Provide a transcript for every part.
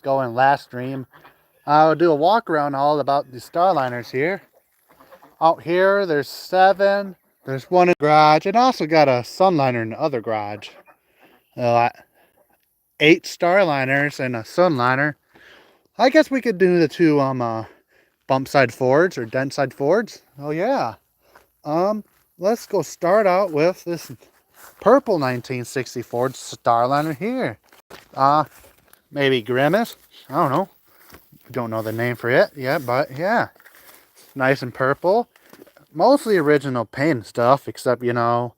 Go in last stream. I'll do a walk around all about the starliners here. Out here, there's 7. There's one in the garage, and also got a Sunliner in the other garage. 8 starliners and a Sunliner. I guess we could do the 2 bump side Fords or dent side Fords. Oh yeah. Let's go start out with this purple 1960 Ford Starliner here. Maybe Grimace. I don't know. Don't know the name for it yet, but yeah, nice and purple. Mostly original paint and stuff, except, you know,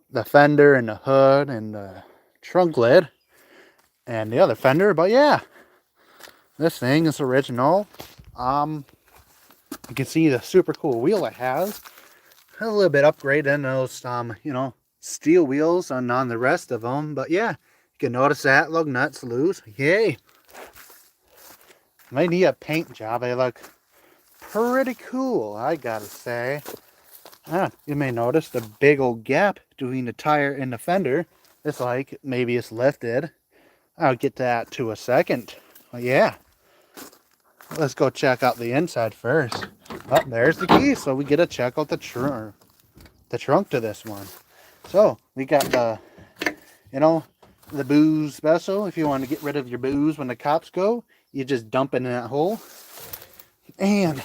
the fender and the hood and the trunk lid and the other fender. But yeah, this thing is original. You can see the super cool wheel it has. A little bit upgraded in those, you know, steel wheels on the rest of them. But yeah, you can notice that. Look, nuts loose. Yay. Might need a paint job. They look pretty cool, I gotta say. You may notice the big old gap between the tire and the fender. It's like maybe it's lifted. I'll get to that to a second. But yeah, let's go check out the inside first. Oh, there's the key, so we get to check out the trunk to this one. So we got the, you know, the booze special. If you want to get rid of your booze when the cops go, you just dump it in that hole. And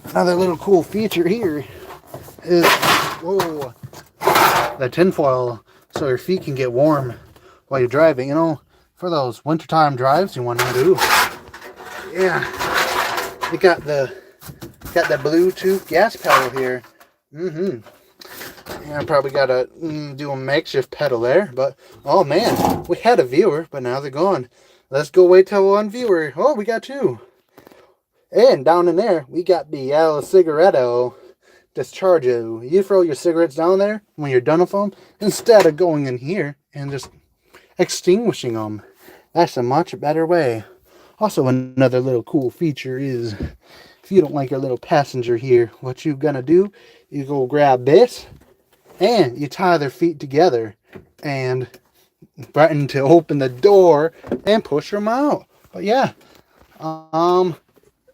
another little cool feature here is, whoa, the tinfoil, so your feet can get warm while you're driving. You know, for those wintertime drives you want to do. Yeah, you got the Bluetooth gas pedal here. Yeah, I probably gotta do a makeshift pedal there, but oh man, we had a viewer, but now they're gone. Let's go wait till one viewer. Oh, we got 2. And down in there, we got the El Cigaretto Dischargio. You throw your cigarettes down there when you're done with them, instead of going in here and just extinguishing them. That's a much better way. Also, another little cool feature is, if you don't like your little passenger here, what you're gonna do, you go grab this, and you tie their feet together, and threaten to open the door and push them out. But yeah, the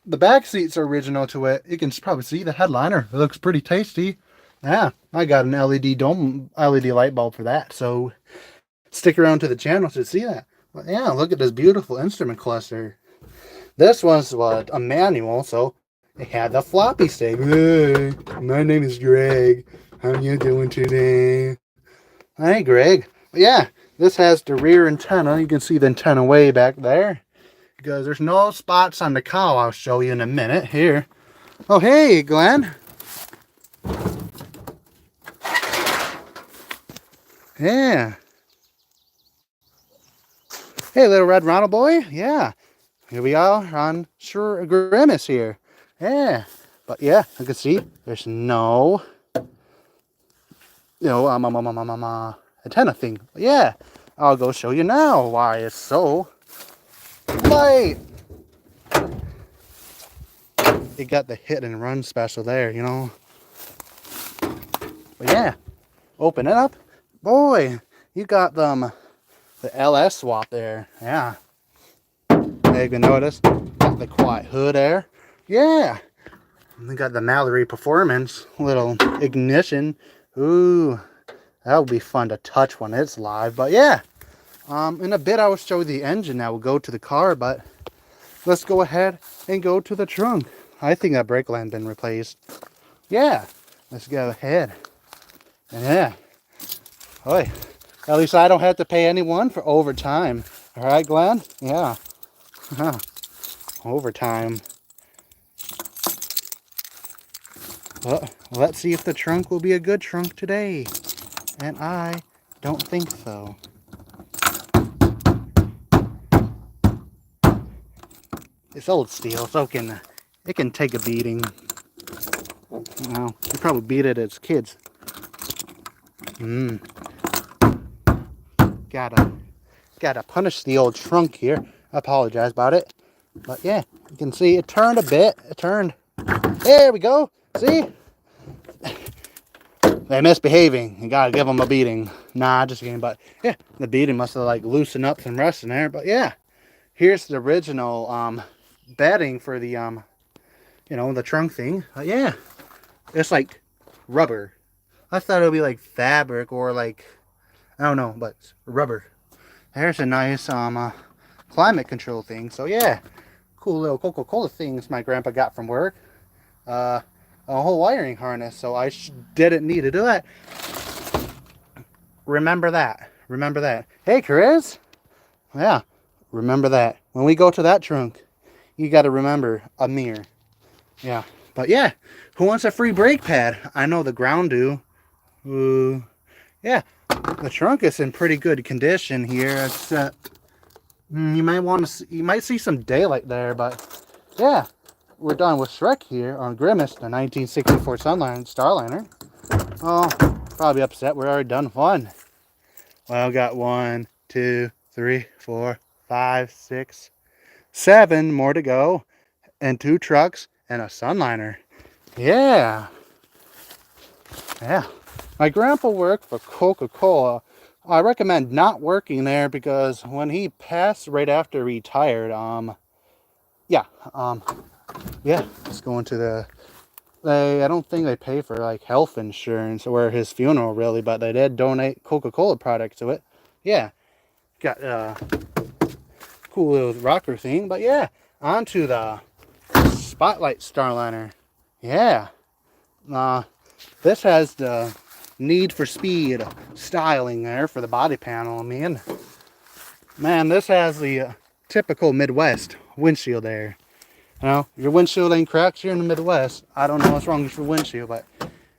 back seats are original to it. You can probably see the headliner. It looks pretty tasty. Yeah, I got an LED light bulb for that. So stick around to the channel to see that. But yeah, look at this beautiful instrument cluster. This was what, a manual, so it had the floppy stick. Hey, my name is Greg. How you doing today? Hey, Greg. But yeah, this has the rear antenna. You can see the antenna way back there, because there's no spots on the cowl. I'll show you in a minute here. Oh, hey, Glenn. Yeah. Hey, little red Ronald boy. Yeah. Here we are on Sure Grimace here. Yeah. But yeah, you can see there's no, you know, antenna thing. But yeah, I'll go show you now why it's so light. It got the hit and run special there, you know. But yeah, open it up. Boy, you got the LS swap there. Yeah. You can notice got the quiet hood there. Yeah. We got the Mallory Performance little ignition. Ooh, that would be fun to touch when it's live. But yeah, in a bit I will show you the engine that will go to the car, but let's go ahead and go to the trunk. I think that brake line's been replaced. Yeah, let's go ahead. Yeah. Boy, at least I don't have to pay anyone for overtime. All right, Glenn? Yeah. Overtime. Well, let's see if the trunk will be a good trunk today. And I don't think so. It's old steel, so it can take a beating. You know, you probably beat it as kids. Gotta punish the old trunk here. I apologize about it. But yeah, you can see it turned a bit. It turned. There we go. See? They're misbehaving. You gotta give them a beating. Nah, just kidding. But yeah, the beating must have like loosened up some rust in there. But yeah, here's the original bedding for the the trunk thing. Yeah, it's like rubber. I thought it would be like fabric or like, I don't know, but it's rubber. There's a nice climate control thing. So yeah, cool little Coca-Cola things my grandpa got from work. A whole wiring harness, so I didn't need to do that. Remember that. Remember that. Hey, Chris. Yeah, remember that. When we go to that trunk, you got to remember a mirror. Yeah, but yeah, who wants a free brake pad? I know the ground do. Yeah, the trunk is in pretty good condition here. It's you might see some daylight there, but yeah, we're done with Shrek here on Grimace, the 1964 Sunliner starliner. Oh, probably upset we're already done one. Well, I got 1, 2, 3, 4, 5, 6, 7 more to go, and 2 trucks and a Sunliner. Yeah. Yeah. My grandpa worked for Coca-Cola. I recommend not working there because when he passed right after he retired, yeah, it's going to the, I don't think they pay for like health insurance or his funeral really, but they did donate Coca-Cola products to it. Yeah, got a cool little rocker thing, but yeah, on to the Spotlight Starliner. Yeah, this has the Need for Speed styling there for the body panel. I mean, man, this has the typical Midwest windshield there. You know, your windshield ain't cracked here in the Midwest. I don't know what's wrong with your windshield, but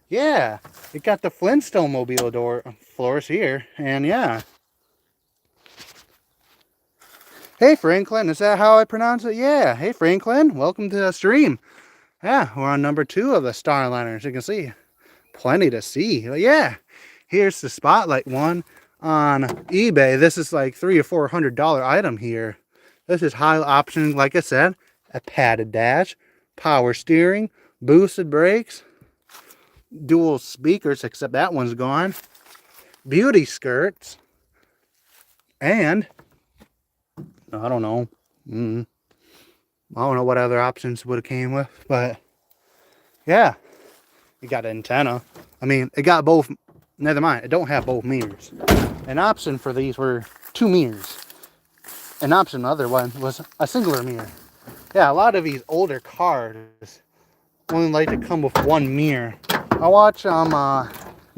yeah, it got the Flintstone mobile door floors here, and yeah. Hey Franklin, is that how I pronounce it? Yeah. Hey Franklin, welcome to the stream. Yeah, we're on number 2 of the Starliners. You can see plenty to see. But yeah, here's the Spotlight one on eBay. This is like $300 or $400 item here. This is high option, like I said, a padded dash, power steering, boosted brakes, dual speakers, except that one's gone, beauty skirts, and I don't know. I don't know what other options would have came with, but yeah, it got an antenna. I mean, it got both. Never mind, it don't have both mirrors. An option for these were 2 mirrors. An option, the other one, was a singular mirror. Yeah, a lot of these older cars only like to come with 1 mirror. I watched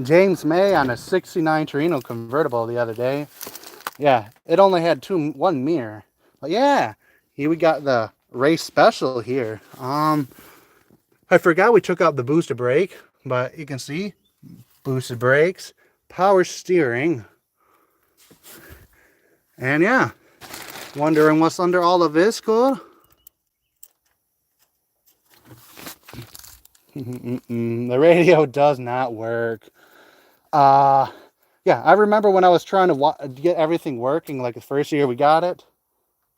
James May on a '69 Torino convertible the other day. Yeah, it only had 1 mirror. But yeah, here we got the race special here. I forgot we took out the boosted brake, but you can see boosted brakes, power steering, and yeah, wondering what's under all of this code? The radio does not work. Yeah, I remember when I was trying to get everything working, like the first year we got it,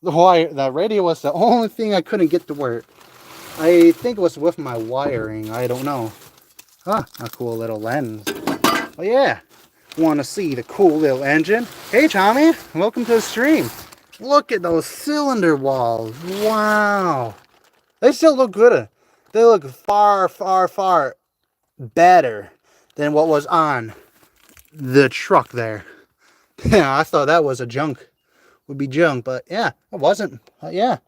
the radio was the only thing I couldn't get to work. I think it was with my wiring, I don't know. Huh, a cool little lens. Oh yeah, want to see the cool little engine? Hey Tommy, welcome to the stream. Look at those cylinder walls. Wow. They still look good. They look far, far, far better than what was on the truck there. Yeah, I thought that was a junk. Would be junk, but yeah, it wasn't. Yeah.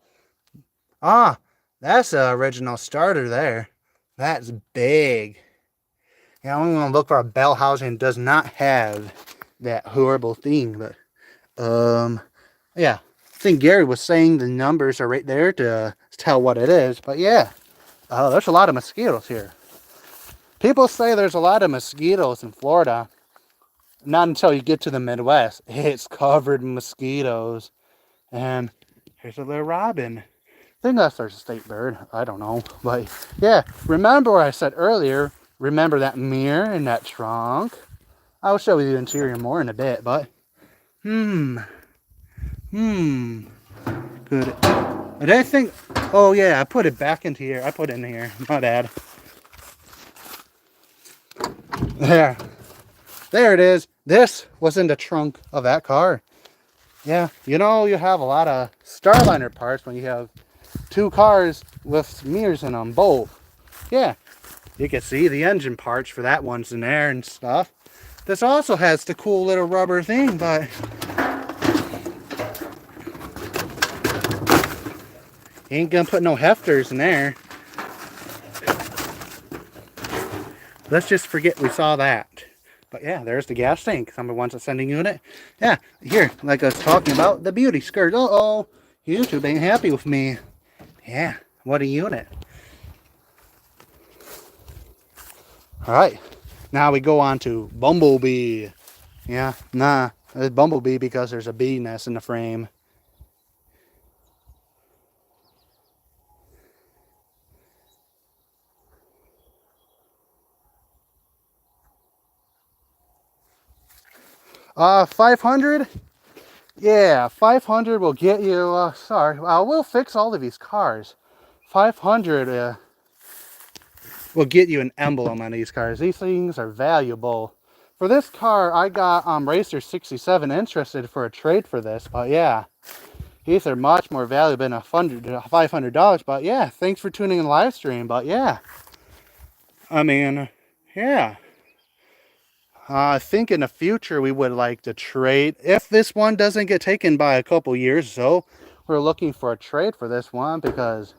Ah, that's the original starter there. That's big. Yeah, I'm gonna look for a bell housing. Does not have that horrible thing, but yeah. I think Gary was saying the numbers are right there to tell what it is, but yeah. There's a lot of mosquitoes here. People say there's a lot of mosquitoes in Florida. Not until you get to the Midwest. It's covered in mosquitoes. And here's a little robin. I think that's our state bird. I don't know. But yeah, remember what I said earlier. Remember that mirror in that trunk. I'll show you the interior more in a bit, but good. And I think, oh yeah, I put it back into here. I put it in here. My bad. There it is. This was in the trunk of that car. Yeah, you know, you have a lot of starliner parts when you have two cars with mirrors in them, both. Yeah, you can see the engine parts for that one's in there and stuff. This also has the cool little rubber thing, but you ain't gonna put no hefters in there. Let's just forget we saw that. But yeah, there's the gas tank. Number one's ascending unit. Yeah, here, like I was talking about, the beauty skirt. Uh-oh, YouTube ain't happy with me. Yeah, what a unit. Alright, now we go on to Bumblebee. Yeah, nah, it's Bumblebee because there's a bee nest in the frame. $500? Yeah, 500 will get you, sorry, we'll fix all of these cars. 500 will get you an emblem on these cars. These things are valuable. For this car, I got Racer67 interested for a trade for this, but yeah. These are much more valuable than $500, but yeah, thanks for tuning in the live stream, but yeah. I mean, yeah. I think in the future we would like to trade. If this one doesn't get taken by a couple years or so, we're looking for a trade for this one because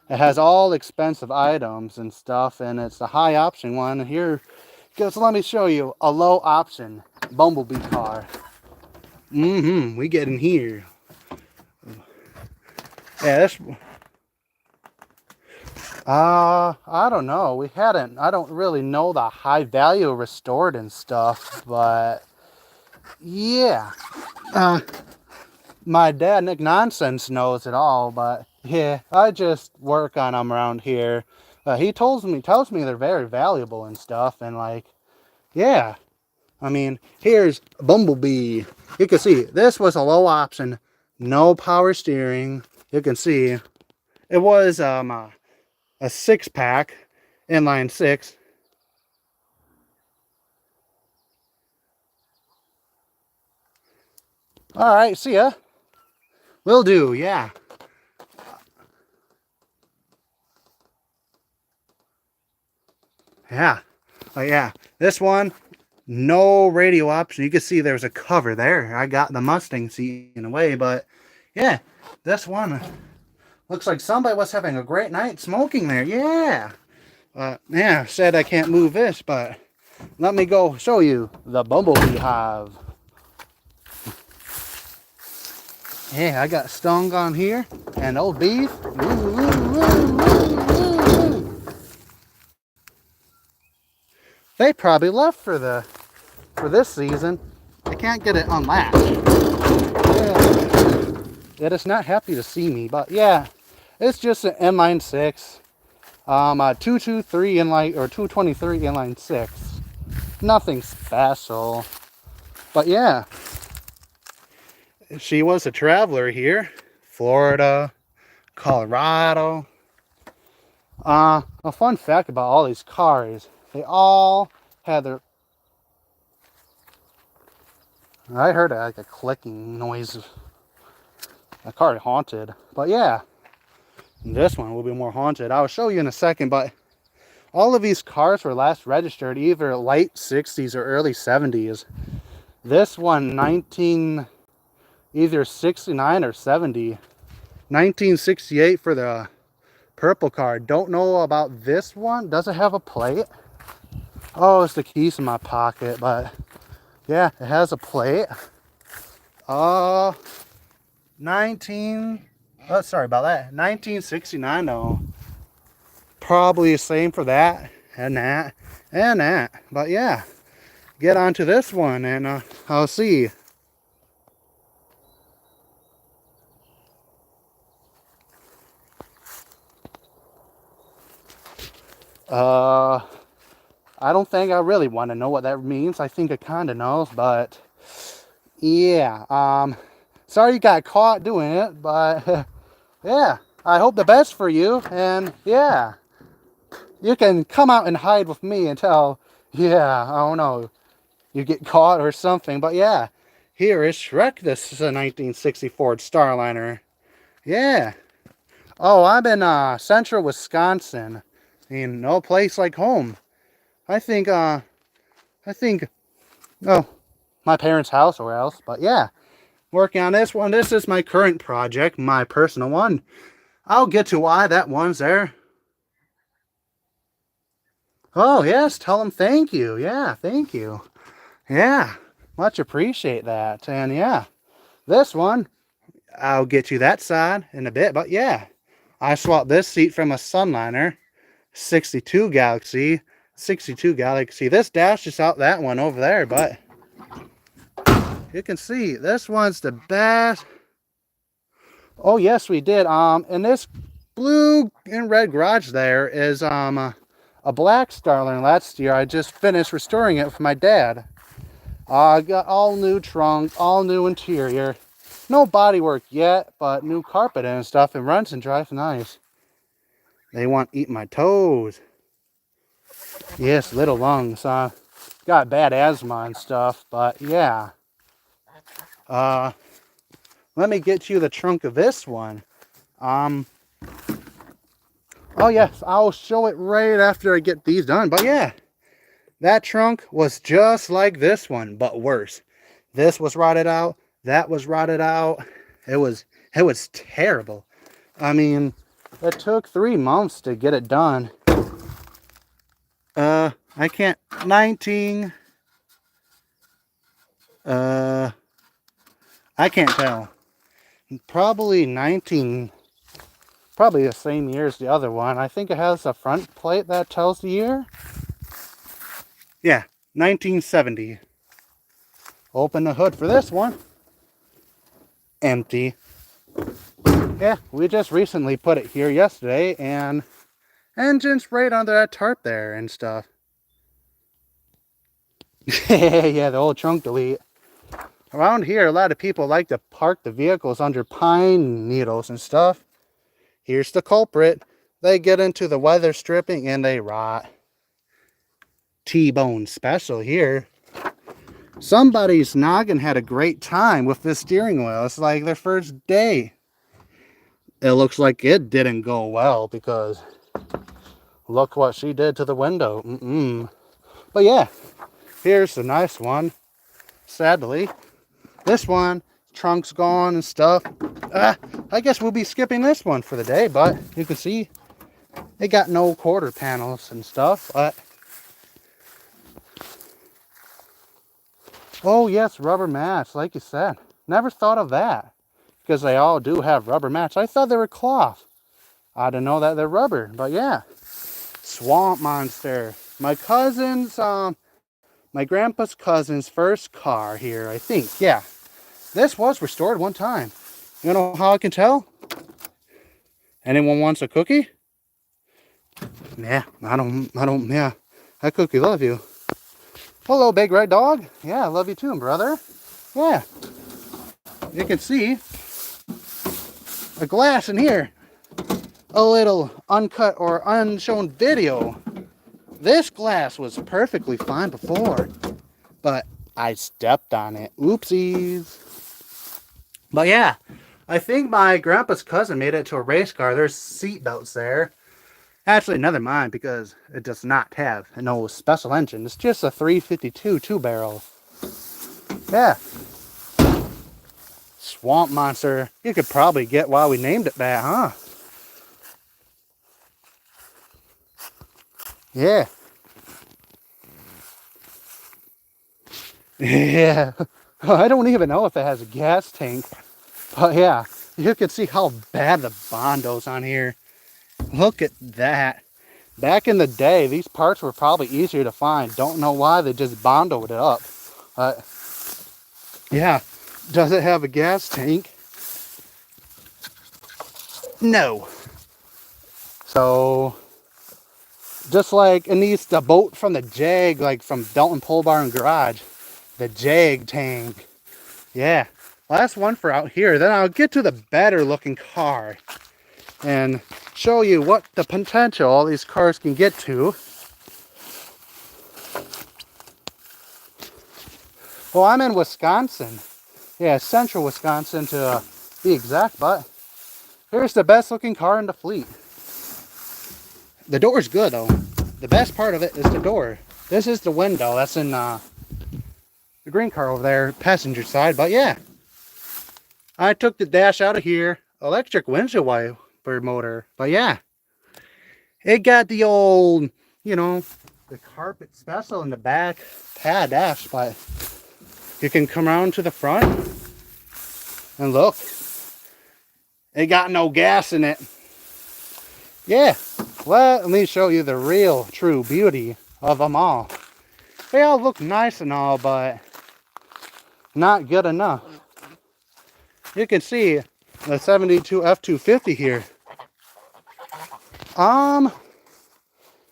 it has all expensive items and stuff, and it's a high option one. Here, just let me show you a low option Bumblebee car. We get in here. Yeah, this. I don't know. We hadn't. I don't really know the high value restored and stuff, but yeah. My dad, Nick Nonsense, knows it all, but yeah, I just work on them around here. He tells me they're very valuable and stuff, and like, yeah. I mean, here's Bumblebee. You can see this was a low option, no power steering. You can see it was a 6-pack, inline 6. All right, see ya. Will do, yeah. Yeah, yeah. This one, no radio option. You can see there's a cover there. I got the Mustang seat in a way, but yeah, this one looks like somebody was having a great night smoking there. Yeah. Yeah, said I can't move this, but let me go show you the Bumblebee hive. Yeah, I got stung on here and old beef. They probably left for this season. I can't get it unlatched. Yeah, it is not happy to see me, but yeah, it's just an inline 6, 223 inline or 223 inline 6. Nothing special, but yeah. She was a traveler here, Florida, Colorado. A fun fact about all these cars, they all had their... I heard like a clicking noise. The car haunted, but yeah, this one will be more haunted. I'll show you in a second, but all of these cars were last registered either late 60s or early 70s. This one, either 69 or 70. 1968 for the purple car. Don't know about this one. Does it have a plate? Oh, it's the keys in my pocket, but yeah, it has a plate. Sorry about that. 1969 though. Probably the same for that and that and that. But yeah, get onto this one and I'll see. I don't think I really want to know what that means. I think it kind of knows, but yeah. Sorry you got caught doing it, but yeah. I hope the best for you, and yeah. You can come out and hide with me until, yeah, I don't know, you get caught or something, but yeah. Here is Shrek. This is a 1960 Ford Starliner. Yeah. Oh, I'm in central Wisconsin. I mean, no place like home. I think, oh, my parents' house or else. But yeah, working on this one. This is my current project, my personal one. I'll get to why that one's there. Oh, yes, tell them thank you. Yeah, thank you. Yeah, much appreciate that. And yeah, this one, I'll get you that side in a bit. But yeah, I swapped this seat from a Sunliner 62 Galaxy. 62 Galaxy. This dashes out that one over there, but you can see this one's the best. Oh yes, we did. And this blue and red garage there is a black Starliner last year. I just finished restoring it for my dad. I got all new trunk, all new interior. No body work yet, but new carpet and stuff. It runs and drives nice. They want to eat my toes. Yes, little lungs. Got bad asthma and stuff, but yeah. Let me get you the trunk of this one. Oh yes, I'll show it right after I get these done. But yeah, that trunk was just like this one, but worse. This was rotted out. That was rotted out. It was terrible. I mean, it took 3 months to get it done. I can't. 19. I can't tell. Probably 19. Probably the same year as the other one. I think it has a front plate that tells the year. Yeah, 1970. Open the hood for this one. Empty. Yeah, we just recently put it here yesterday, and engine sprayed under that tarp there and stuff. Yeah, the old trunk delete. Around here, a lot of people like to park the vehicles under pine needles and stuff. Here's the culprit. They get into the weather stripping and they rot. T-bone special here. Somebody's noggin had a great time with this steering wheel. It's like their first day. It looks like it didn't go well because look what she did to the window. But yeah, here's the nice one. Sadly, this one, trunk's gone and stuff. I guess we'll be skipping this one for the day, but you can see it got no quarter panels and stuff. But oh yes, rubber mats, like you said. Never thought of that because they all do have rubber mats. I thought they were cloth. I didn't know that they're rubber, but yeah. Swamp Monster. My cousin's, my grandpa's cousin's first car here, I think. Yeah. This was restored one time. You know how I can tell? Anyone wants a cookie? Yeah, I don't, yeah. That cookie love you. Hello, big red dog. Yeah, I love you too, brother. Yeah. You can see a glass in here. A little uncut or unshown video. This glass was perfectly fine before, but I stepped on it. Oopsies. But yeah, I think my grandpa's cousin made it to a race car. There's seat belts there. Actually, never mind, because it does not have no special engine. It's just a 352 two-barrel. Yeah. Swamp Monster. You could probably get why we named it that, huh? Yeah. Yeah. I don't even know if it has a gas tank. But yeah, you can see how bad the Bondo's on here. Look at that. Back in the day, these parts were probably easier to find. Don't know why they just Bondoed it up. Yeah. Does it have a gas tank? No. So, just like it needs the boat from the Jag, like from Dalton Pole Barn Garage. The Jag tank. Yeah. Last one for out here. Then I'll get to the better looking car and show you what the potential all these cars can get to. Well, I'm in Wisconsin. Yeah, central Wisconsin to be exact, but here's the best looking car in the fleet. The door's good though. The best part of it is the door. This is the window. That's in the green car over there, passenger side. But yeah, I took the dash out of here. Electric windshield wiper motor. But yeah, it got the old, you know, the carpet special in the back pad dash. But you can come around to the front and look. It got no gas in it. Yeah, let me show you the real, true beauty of them all. They all look nice and all, but not good enough. You can see the 72 F-250 here.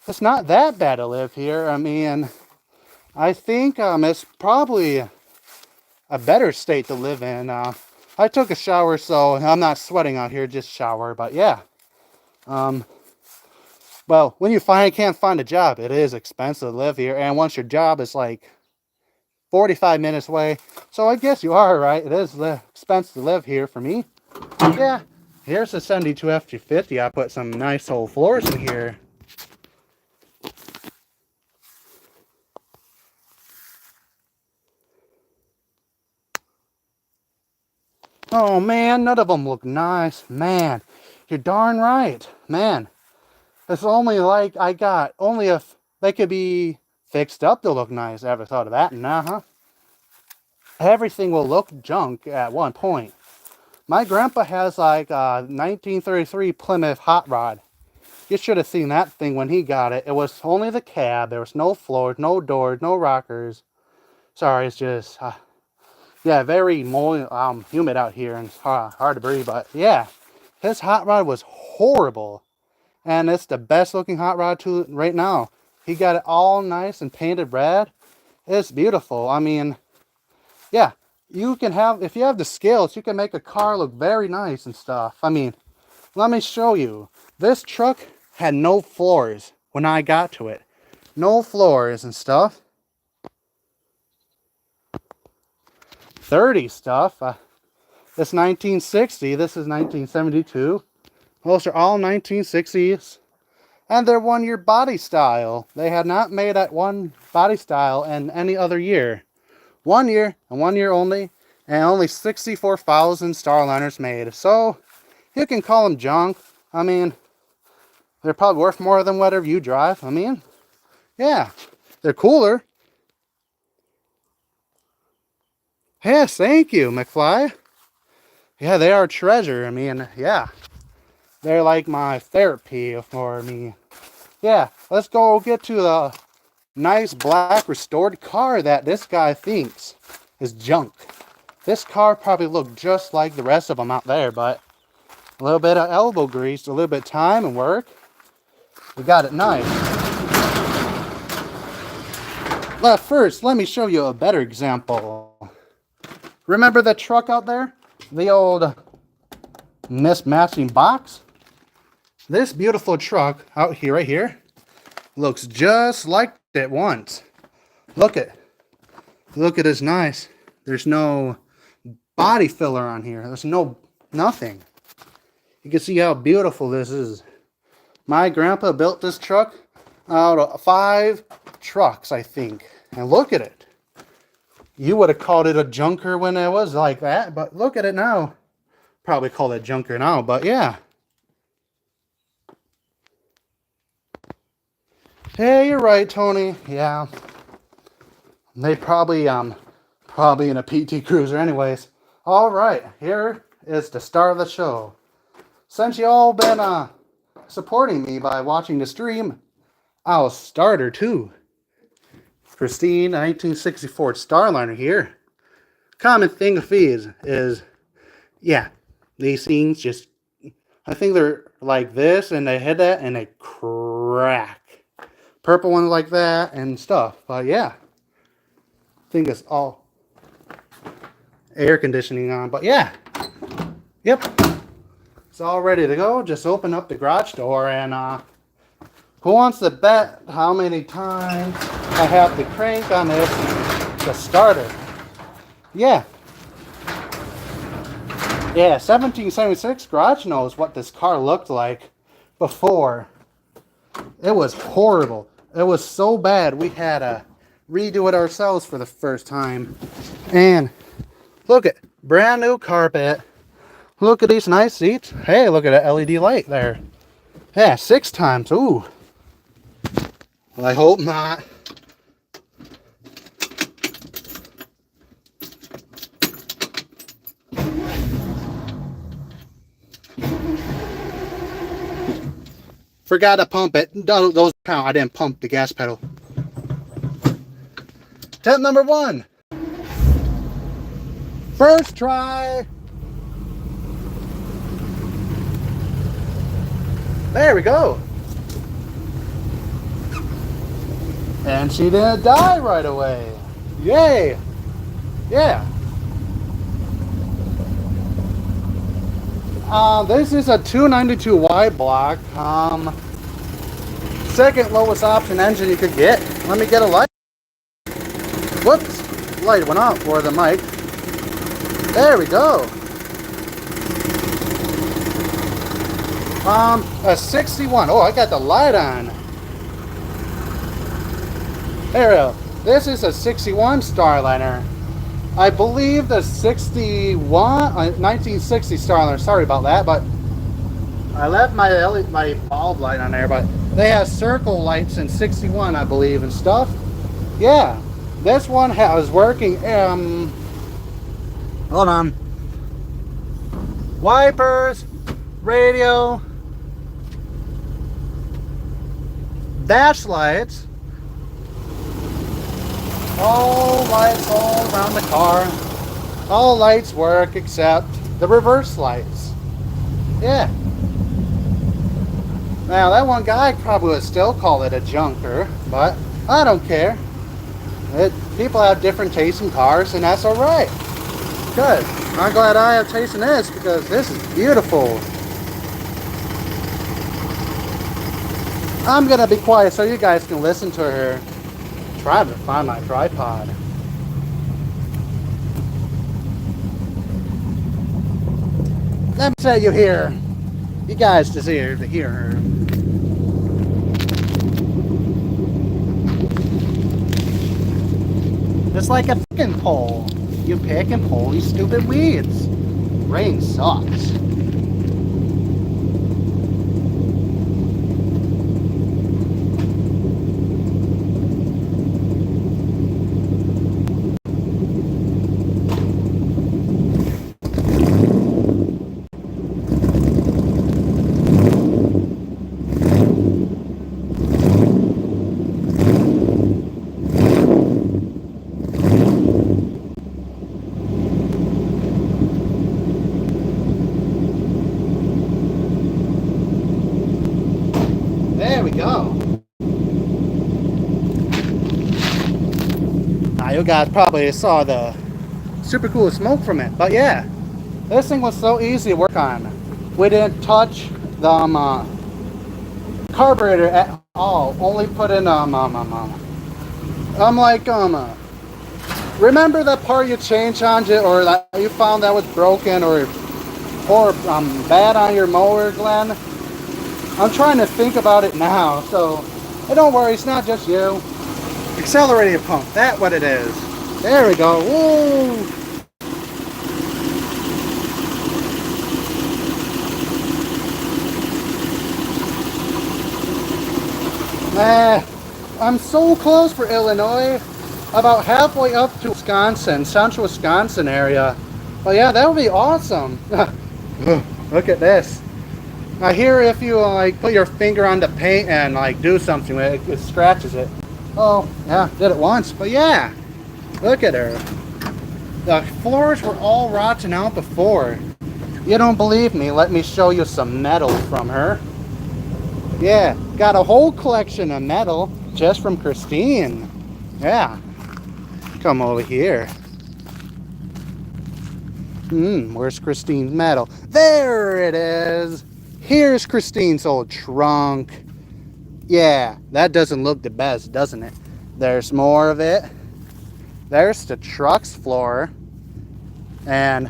It's not that bad to live here. I mean, I think it's probably a better state to live in. I took a shower, so I'm not sweating out here, just shower. But yeah, well, when you finally can't find a job, it is expensive to live here. And once your job is like 45 minutes away, so I guess you are right. It is expensive to live here for me. Yeah, here's the 72 F-250. I put some nice old floors in here. Oh man, none of them look nice. Man, you're darn right. Man, it's only like I got, only if they could be fixed up to look nice. I ever thought of that? Nah, everything will look junk at one point. My grandpa has like a 1933 Plymouth hot rod. You should have seen that thing when he got it. It was only the cab. There was no floors, no doors, no rockers. Sorry, it's just, yeah, very humid out here and hard to breathe. But yeah, his hot rod was horrible. And it's the best looking hot rod too right now. He got it all nice and painted red. It's beautiful. I mean, yeah, you can have, if you have the skills, you can make a car look very nice and stuff. I mean, let me show you. This truck had no floors when I got to it. No floors and stuff. 30 stuff. This 1960. This is 1972. Those are all 1960s. And they're 1 year body style. They had not made that one body style in any other year. 1 year and 1 year only. And only 64,000 starliners made. So you can call them junk. I mean, they're probably worth more than whatever you drive. I mean, yeah, they're cooler. Yes, thank you, McFly. Yeah, they are a treasure. I mean, yeah. They're like my therapy for me. Yeah, let's go get to the nice black restored car that this guy thinks is junk. This car probably looked just like the rest of them out there, but a little bit of elbow grease, a little bit of time and work. We got it nice. But first, let me show you a better example. Remember the truck out there? The old mismatching box? This beautiful truck out here, right here, looks just like it once. Look at it's nice. There's no body filler on here. There's nothing. You can see how beautiful this is. My grandpa built this truck out of 5 trucks, I think. And look at it. You would have called it a junker when it was like that, but look at it now. Probably call it junker now, but yeah. Hey, you're right, Tony. Yeah. They probably in a PT Cruiser anyways. All right, here is the start of the show. Since you all been supporting me by watching the stream, I'll start her too. Pristine 1964 starliner here. Common thing of these is, yeah, these things just, I think they're like this and they hit that and they crack. Purple ones like that and stuff. But yeah, I think it's all air conditioning on. But yeah, yep, it's all ready to go. Just open up the garage door and who wants to bet how many times I have to crank on this to start it? Yeah, Yeah, 1776 garage knows what this car looked like before. It was horrible. It was so bad we had to redo it ourselves for the first time. And look at brand new carpet. Look at these nice seats. Hey, look at that LED light there. Yeah, 6 times. Ooh. Well, I hope not. Forgot to pump it. Those count. I didn't pump the gas pedal. Tip number 1. First try. There we go. And she didn't die right away. Yay. Yeah. This is a 292 wide block. Second lowest option engine you could get. Let me get a light. Whoops. Light went out for the mic. There we go. A 61. Oh, I got the light on. There we go. This is a 61 starliner. I believe the 1960 starliner. Sorry about that, but I left my bulb light on there, but they have circle lights in 61, I believe, and stuff. Yeah, this one was working. Hold on. Wipers, radio, dash lights, all lights all around the car. All lights work except the reverse lights. Yeah. Now that one guy probably would still call it a junker, but I don't care. People have different tastes in cars, and that's alright. Good. I'm glad I have taste in this because this is beautiful. I'm gonna be quiet so you guys can listen to her. Trying to find my tripod. Let me tell you here. You guys deserve to hear her. It's like a picking pole. You pick and pull these stupid weeds. Rain sucks. There we go. Now you guys probably saw the super cool smoke from it, but yeah, this thing was so easy to work on. We didn't touch the carburetor at all. Only put in remember that part you changed on it, or that you found that was broken or bad on your mower, Glenn? I'm trying to think about it now, so don't worry, it's not just you. Accelerator pump, that's what it is. There we go. Woo! I'm so close for Illinois, about halfway up to Wisconsin, central Wisconsin area. But yeah, that would be awesome. Look at this. I hear if you like put your finger on the paint and like do something with it, it scratches it. Oh yeah, did it once, but yeah, look at her. The floors were all rotten out before. You don't believe me? Let me show you some metal from her. Yeah, got a whole collection of metal just from Christine. Yeah, come over here. Where's Christine's metal? There it is. Here's Christine's old trunk. Yeah, that doesn't look the best, doesn't it? There's more of it. There's the truck's floor. And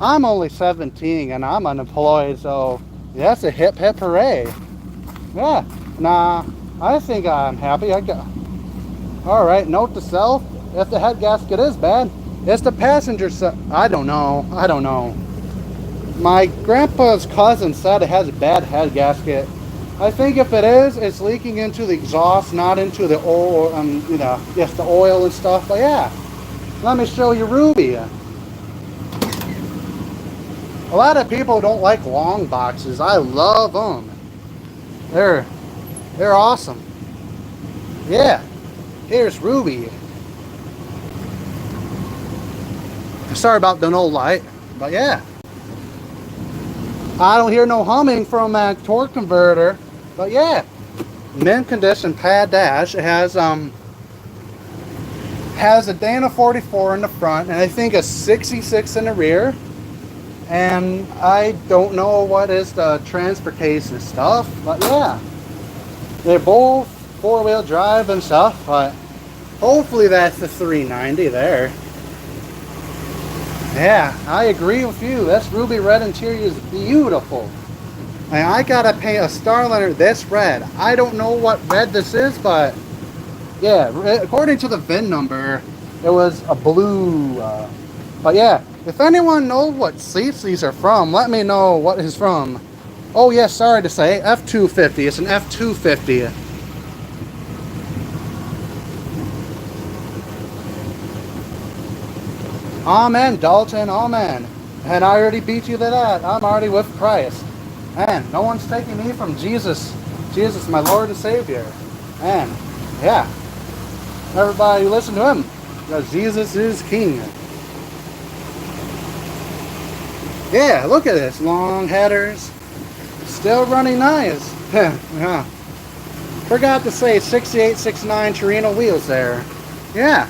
I'm only 17 and I'm unemployed, so that's a hip hip hooray. Yeah, nah, I think I'm happy. I got. All right, note to self: if the head gasket is bad, it's the passenger side. I don't know. I don't know. My grandpa's cousin said it has a bad head gasket. I think if it is, it's leaking into the exhaust, not into the oil, yes, the oil and stuff. But yeah, let me show you Ruby. A lot of people don't like long boxes. I love them. They're they're awesome. Yeah, here's Ruby. Sorry about the no light, but yeah. I don't hear no humming from that torque converter, but yeah. Mint condition pad dash. It has a Dana 44 in the front, and I think a 66 in the rear. And I don't know what is the transfer case and stuff, but yeah. They're both four-wheel drive and stuff, but hopefully that's the 390 there. Yeah, I agree with you. This ruby red interior is beautiful. And I gotta paint a starliner this red. I don't know what red this is, but yeah, according to the VIN number, it was a blue. But yeah, if anyone knows what seats these are from, let me know what is from. Oh yeah, sorry to say, F250. It's an F250. Amen, Dalton, amen. And I already beat you to that. I'm already with Christ. And no one's taking me from Jesus. Jesus, my Lord and Savior. And yeah, everybody listen to him, because Jesus is King. Yeah, look at this. Long headers. Still running nice. Yeah. Forgot to say 68, 69 Torino wheels there. Yeah.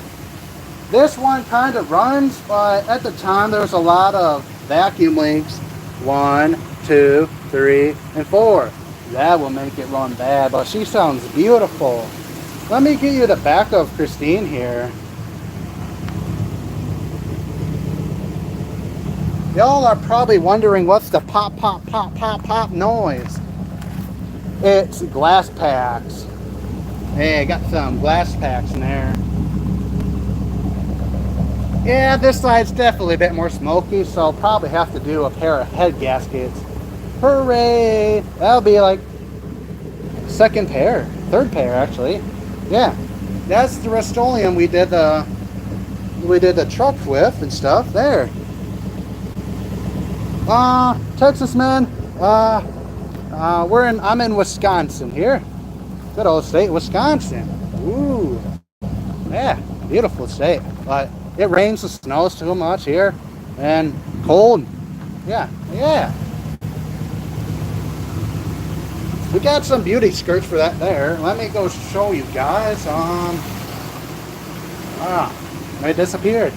This one kind of runs, but at the time there was a lot of vacuum links. 1, 2, 3, and 4. That will make it run bad, but she sounds beautiful. Let me get you the back of Pristine here. Y'all are probably wondering what's the pop, pop, pop, pop, pop noise. It's glass packs. Hey, I got some glass packs in there. Yeah, this side's definitely a bit more smoky, so I'll probably have to do a pair of head gaskets. Hooray! That'll be like third pair actually. Yeah, that's the Rust-Oleum we did the truck with and stuff there. Texas man. I'm in Wisconsin here. Good old state, Wisconsin. Ooh, yeah, beautiful state. But it rains and snows too much here, and cold. Yeah. We got some beauty skirts for that there. Let me go show you guys. It disappeared.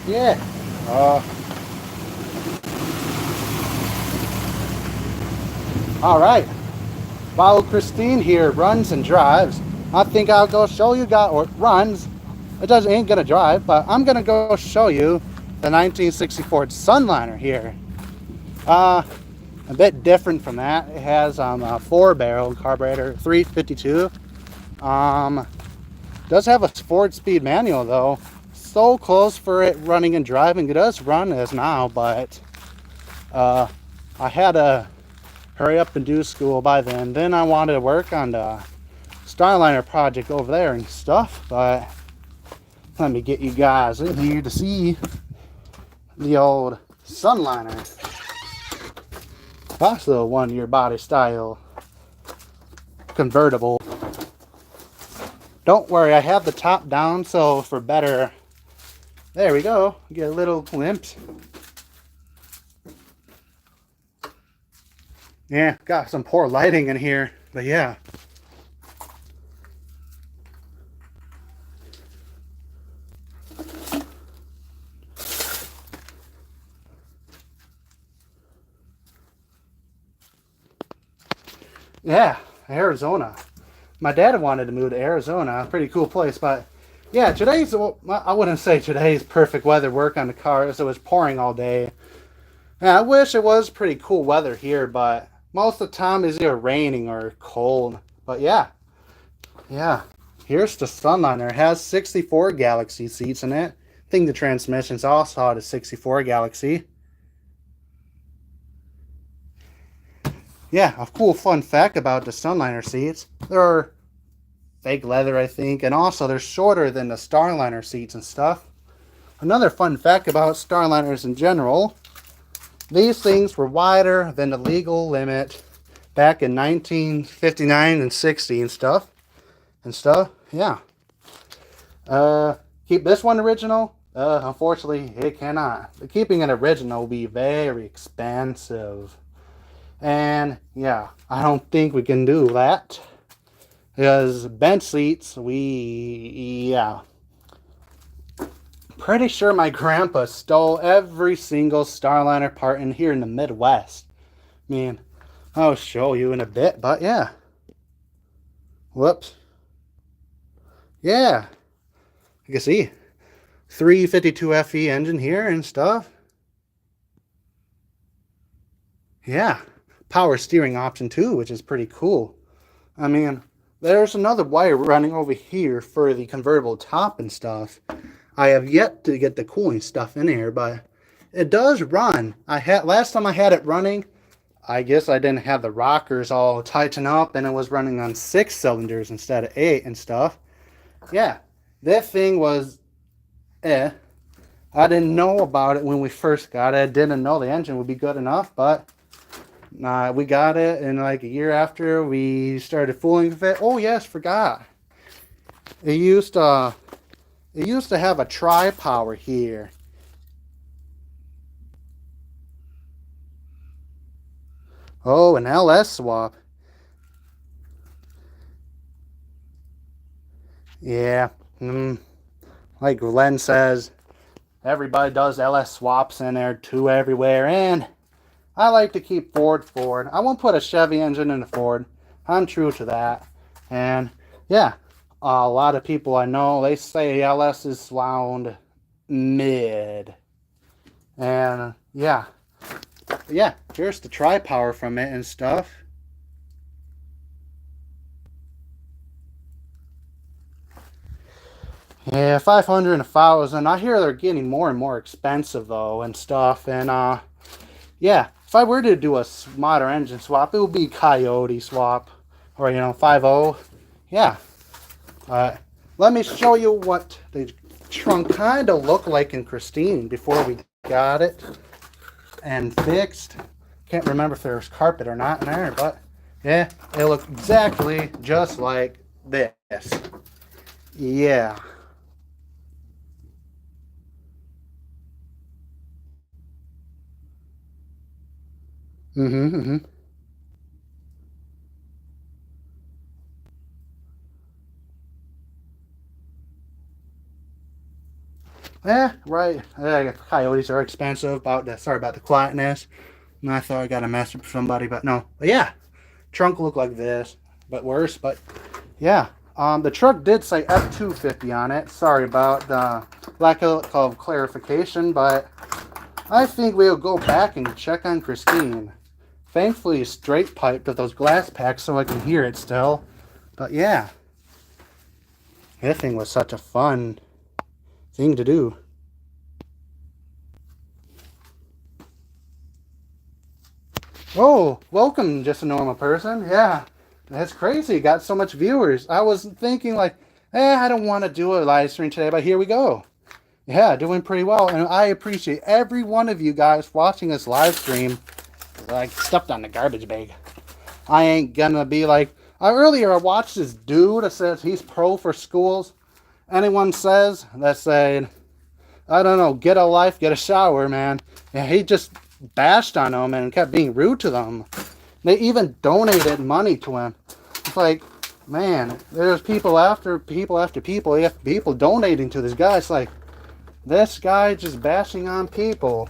Yeah. All right. While Christine here runs and drives, I think I'll go show you guys, or runs. It ain't gonna drive, but I'm gonna go show you the 1964 Sunliner here. A bit different from that. It has a 4-barrel carburetor, 352. Does have a 4-speed manual though. So close for it running and driving. It does run as now, but I had to hurry up and do school by then. Then I wanted to work on the starliner project over there and stuff, but let me get you guys in here to see the old Sunliner. That's the one your body style convertible. Don't worry, I have the top down, so for better. There we go. Get a little glimpse. Yeah, got some poor lighting in here, but yeah. Yeah, Arizona. My dad wanted to move to Arizona. Pretty cool place, but yeah, I wouldn't say today's perfect weather work on the car, as it was pouring all day. Yeah, I wish it was pretty cool weather here, but most of the time it's either raining or cold. But yeah, yeah. Here's the Sunliner. It has 64 Galaxy seats in it. I think the transmission's also out of 64 Galaxy. Yeah, a cool fun fact about the Sunliner seats. They're fake leather, I think, and also they're shorter than the Starliner seats and stuff. Another fun fact about Starliners in general, these things were wider than the legal limit back in 1959 and 60 and stuff. Yeah. Keep this one original? Unfortunately, it cannot. But keeping it original will be very expensive. And yeah, I don't think we can do that. Because bench seats, yeah. Pretty sure my grandpa stole every single Starliner part in here in the Midwest. I mean, I'll show you in a bit, but yeah. Whoops. Yeah. You can see 352 FE engine here and stuff. Yeah. Power steering option too, which is pretty cool. I mean, there's another wire running over here for the convertible top and stuff. I have yet to get the cooling stuff in here, but it does run. Last time I had it running, I guess I didn't have the rockers all tightened up and it was running on 6 cylinders instead of 8 and stuff. Yeah, that thing was I didn't know about it when we first got it. I didn't know the engine would be good enough, but we got it, and like a year after we started fooling with it. Oh yes, forgot. It used to have a tri-power here. Oh, an LS swap. Yeah. Like Glenn says, everybody does LS swaps in there too everywhere, and I like to keep Ford. I won't put a Chevy engine in a Ford. I'm true to that. And yeah, a lot of people I know, they say LS is sound mid. And yeah, here's the tri-power from it and stuff. Yeah, 500 and 1,000. I hear they're getting more and more expensive though and stuff. And yeah, if I were to do a modern engine swap, it would be Coyote swap or 5.0. Yeah. Let me show you what the trunk kind of looked like in Pristine before we got it and fixed. Can't remember if there was carpet or not in there, but yeah, it looked exactly just like this. Yeah. Mm-hmm. Yeah, right. Coyotes are expensive. Sorry about the quietness. And I thought I got a message from somebody, but no. But yeah, trunk looked like this, but worse. But yeah, the truck did say F250 on it. Sorry about the lack of clarification, but I think we'll go back and check on Christine. Thankfully, straight piped with those glass packs so I can hear it still. But yeah, that thing was such a fun thing to do. Oh, welcome, just a normal person. Yeah, that's crazy. Got so much viewers. I was thinking like, I don't want to do a live stream today, but here we go. Yeah, doing pretty well. And I appreciate every one of you guys watching this live stream. Like, stepped on the garbage bag. I ain't gonna be like, earlier I watched this dude that says he's pro for schools. Anyone says that saying, I don't know, get a life, get a shower, man. And he just bashed on them and kept being rude to them. They even donated money to him. It's like, man, there's people after people after people. You have people donating to this guy. It's like, this guy just bashing on people.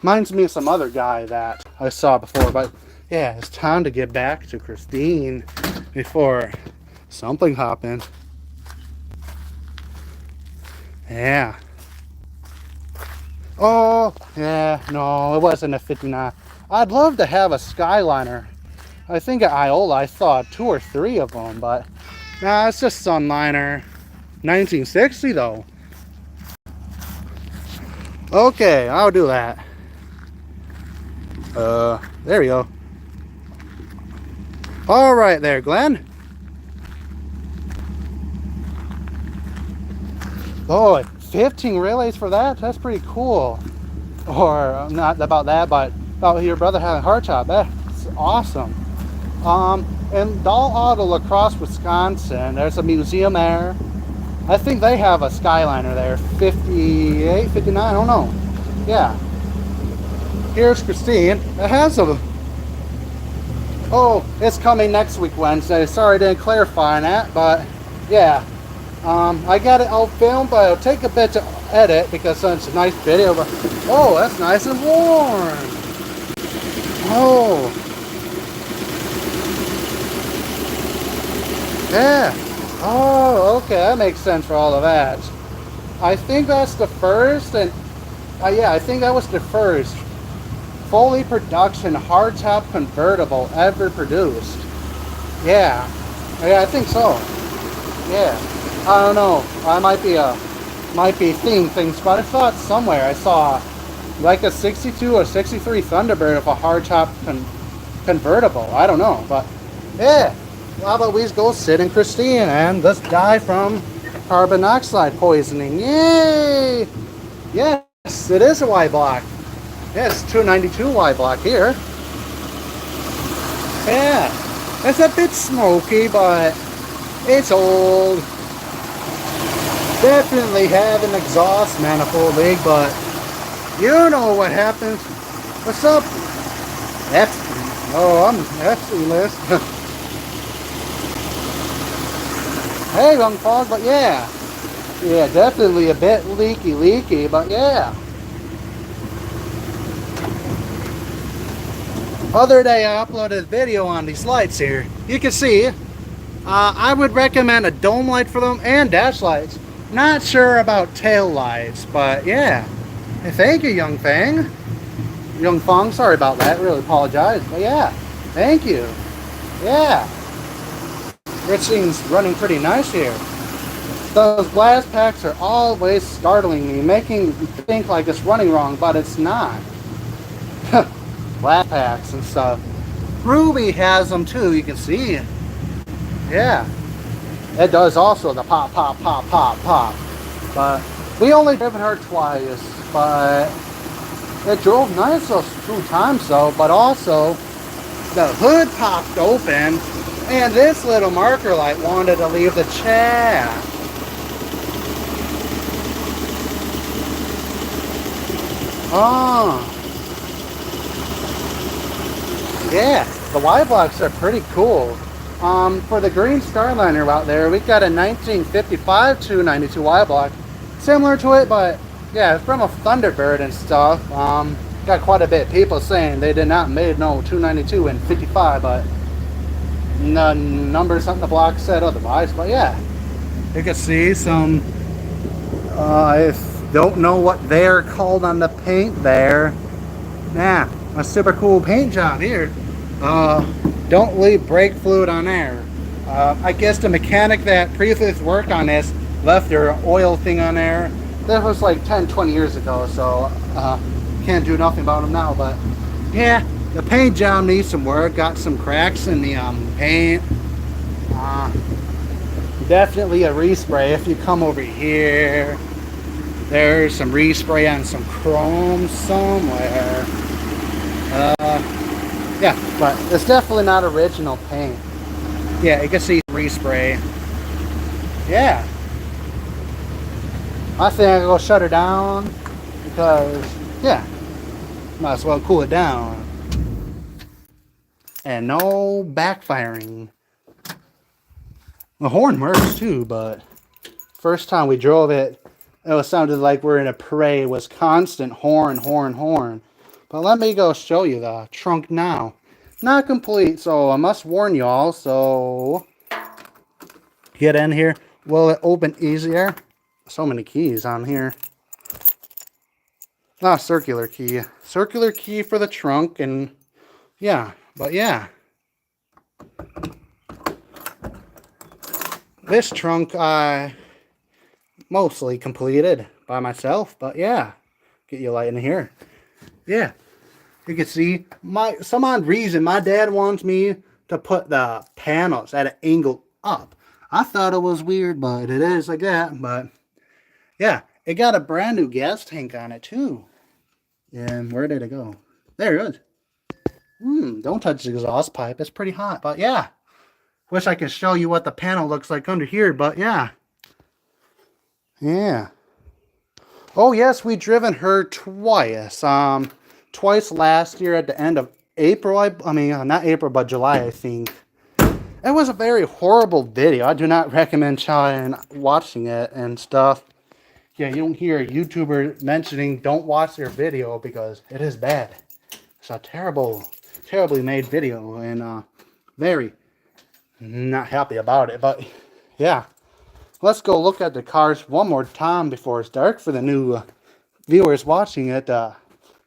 Reminds me of some other guy that I saw before. But yeah, it's time to get back to Christine before something happens. Yeah. Oh, yeah, no, it wasn't a 59. I'd love to have a Skyliner. I think at Iola I saw 2 or 3 of them, but nah, it's just Sunliner. 1960 though. Okay, I'll do that. There we go. All right there, Glenn. Oh, 15 relays for that? That's pretty cool. Or not about that, but about your brother having heart top. That's awesome. In Doll Auto Lacrosse, Wisconsin, there's a museum there. I think they have a Skyliner there. 58, 59, I don't know. Yeah. Here's Christine. It has a... Oh, it's coming next week, Wednesday. Sorry I didn't clarify that, but yeah. I got it all filmed, but it'll take a bit to edit because it's a nice video. But oh, that's nice and warm. Oh, yeah. Oh, okay, that makes sense for all of that. I think that's the first, and yeah, I think that was the first fully production hardtop convertible ever produced. Yeah, yeah, I think so. Yeah, I don't know. I might be seeing things, but I thought somewhere I saw like a 62 or 63 Thunderbird of a hardtop convertible. I don't know, but yeah. How about we go sit in Christine and let's die from carbon monoxide poisoning? Yay! Yes, it is a Y block. Yes, 292 Y block here. Yeah, it's a bit smoky, but it's old. Definitely have an exhaust manifold leak, but you know what happens. What's up? Oh, I'm Epstein list. Hey, young fog, but yeah. Yeah, definitely a bit leaky, but yeah. Other day I uploaded a video on these lights here. You can see, I would recommend a dome light for them and dash lights. Not sure about tail lights, but yeah. Hey, thank you, Young Fang. Young Fong, sorry about that, really apologize. But yeah, thank you. Yeah. Everything's running pretty nice here. Those blast packs are always startling me, making me think like it's running wrong, but it's not. Blast packs and stuff. Ruby has them too, you can see. Yeah. It does also the pop, pop, pop, pop, pop. But we only driven her twice, but it drove nice those 2 times though, but also the hood popped open and this little marker light wanted to leave the chat. Oh. Yeah, the Y blocks are pretty cool. For the green Starliner out there, we've got a 1955 292 Y block. Similar to it, but yeah, it's from a Thunderbird and stuff. Got quite a bit of people saying they did not made no 292 and 55, but the numbers on the block said otherwise. But yeah, you can see some, I don't know what they're called on the paint there. Yeah, a super cool paint job here. Don't leave brake fluid on there. I guess the mechanic that previously worked on this left their oil thing on there. That was like 10-20 years ago, so can't do nothing about them now. But yeah, the paint job needs some work. Got some cracks in the paint. Definitely a respray. If you come over here, there's some respray on some chrome somewhere. Yeah, but it's definitely not original paint. Yeah, you can see respray. Yeah. I think I'm gonna shut her down because, yeah, might as well cool it down. And no backfiring. The horn works too, but first time we drove it, it sounded like we're in a parade. It was constant horn, horn, horn. But let me go show you the trunk now. Not complete, so I must warn y'all. So get in here. Will it open easier? So many keys on here. Circular key. Circular key for the trunk, and yeah, but yeah. This trunk I mostly completed by myself, but yeah. Get you light in here. Yeah. You can see some odd reason my dad wants me to put the panels at an angle up. I thought it was weird, but it is like that. But yeah, it got a brand new gas tank on it too. And where did it go? There it is. Don't touch the exhaust pipe. It's pretty hot. But yeah, wish I could show you what the panel looks like under here. But yeah, yeah. Oh yes, we driven her twice. Twice last year at the end of April. I mean, not April, but July, I think. It was a very horrible video. I do not recommend watching it and stuff. Yeah, you don't hear a YouTuber mentioning don't watch their video because it is bad. It's a terribly made video, and very not happy about it. But yeah, let's go look at the cars one more time before it's dark for the new viewers watching it.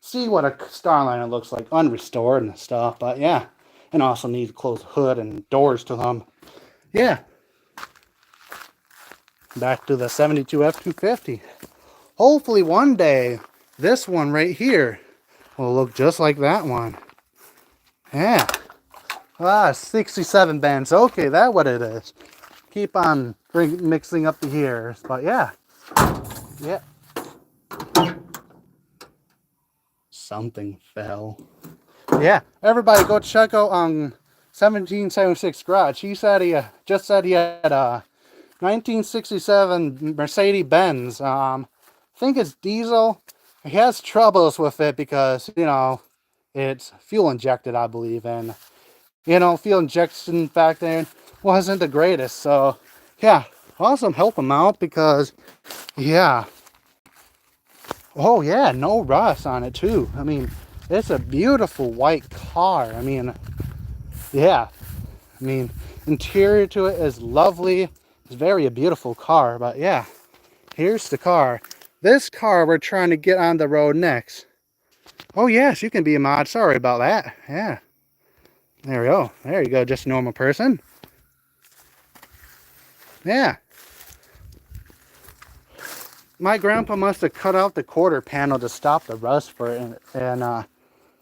See what a starliner looks like unrestored and stuff. But yeah, and also need to close the hood and doors to them. Yeah. Back to the 72 F250. Hopefully one day, this one right here will look just like that one. Yeah. 67 bands. Okay, that's what it is. Keep on mixing up the years. But yeah. Yeah. Something fell. Yeah. Everybody go check out on 1776 Garage. He said he just said he had a 1967 Mercedes-Benz. I think it's diesel. He has troubles with it because, you know, it's fuel injected, I believe. And, you know, fuel injection back then wasn't the greatest. So, yeah, awesome. Help him out because, yeah. Oh, yeah, no rust on it, too. I mean, it's a beautiful white car. I mean, yeah. I mean, interior to it is lovely. It's very a beautiful car, but yeah, here's the car. This car we're trying to get on the road next. Oh yes, you can be a mod. Sorry about that. Yeah. There we go. There you go. Just a normal person. Yeah. My grandpa must have cut out the quarter panel to stop the rust for it and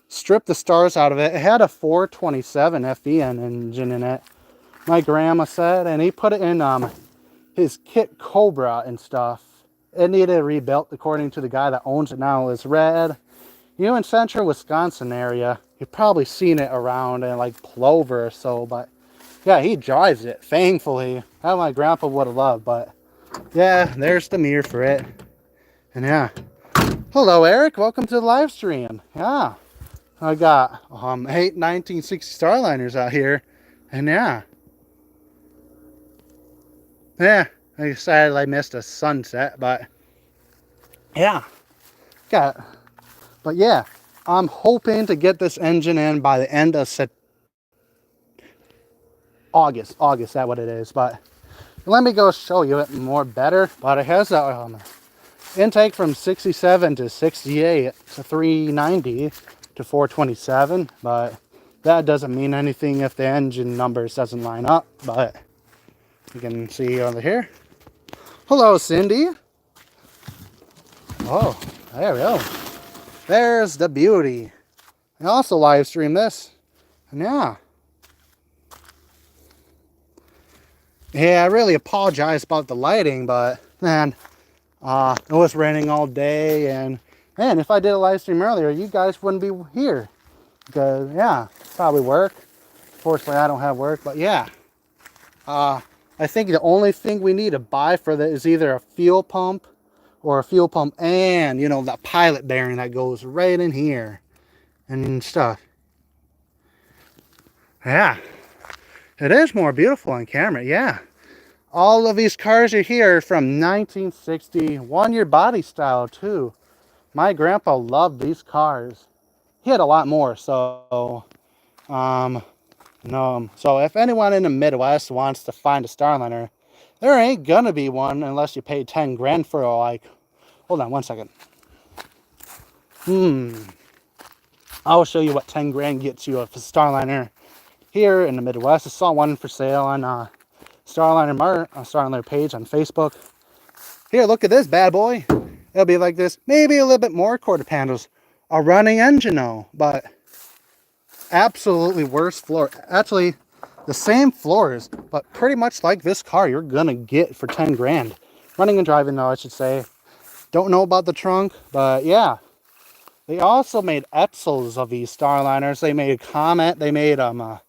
stripped the stars out of it. It had a 427 FEN engine in it, my grandma said, and he put it in his kit Cobra and stuff. It needed rebuilt according to the guy that owns it now. It's red. You in central Wisconsin area, you've probably seen it around in like Plover or so, but yeah, he drives it, thankfully. That my grandpa would have loved, but yeah, there's the mirror for it. And yeah. Hello Eric, welcome to the live stream. Yeah. I got 8 1960 starliners out here. And yeah. Yeah, I decided I missed a sunset, but yeah. But yeah, I'm hoping to get this engine in by the end of August. August, that's what it is. But let me go show you it more better. But it has a intake from 67 to 68 to 390 to 427. But that doesn't mean anything if the engine numbers doesn't line up. But you can see over here. Hello, Cindy. Oh, there we go. There's the beauty. I also live stream this. And yeah. Yeah, I really apologize about the lighting, but man, it was raining all day, and man, if I did a live stream earlier, you guys wouldn't be here. Because yeah, probably work. Fortunately, I don't have work, but yeah. I think the only thing we need to buy for that is either a fuel pump or a fuel pump and, you know, that pilot bearing that goes right in here and stuff. Yeah. It is more beautiful on camera, yeah. All of these cars are here from 1960, one-year body style too. My grandpa loved these cars. He had a lot more, so no. So if anyone in the Midwest wants to find a starliner, there ain't gonna be one unless you pay 10 grand for a, like, hold on one second. I'll show you what 10 grand gets you of a starliner here in the Midwest. I saw one for sale on Starliner page on Facebook. Here, look at this bad boy. It'll be like this, maybe a little bit more quarter panels. A running engine though, but absolutely worse floor. Actually, the same floors, but pretty much like this car you're gonna get for 10 grand. Running and driving though, I should say. Don't know about the trunk, but yeah. They also made Edsels of these Starliners. They made Comet, they made the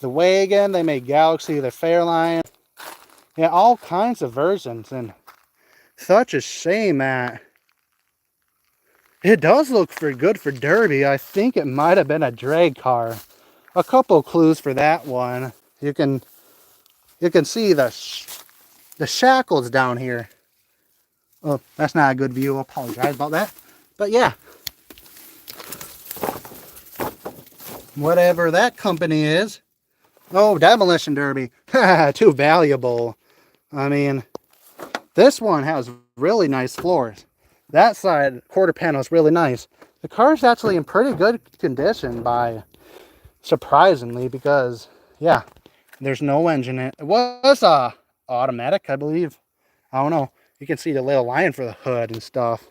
Wagon, they made Galaxy, the Fairline. Yeah, all kinds of versions, and such a shame that it does look good for Derby. I think it might have been a drag car. A couple clues for that one. You can see the shackles down here. Oh, that's not a good view. I apologize about that. But yeah, whatever that company is. Oh, Demolition Derby. Too valuable. I mean, this one has really nice floors. That side quarter panel is really nice. The car is actually in pretty good condition surprisingly, because yeah, there's no engine in it. It was automatic, I believe. I don't know. You can see the little line for the hood and stuff.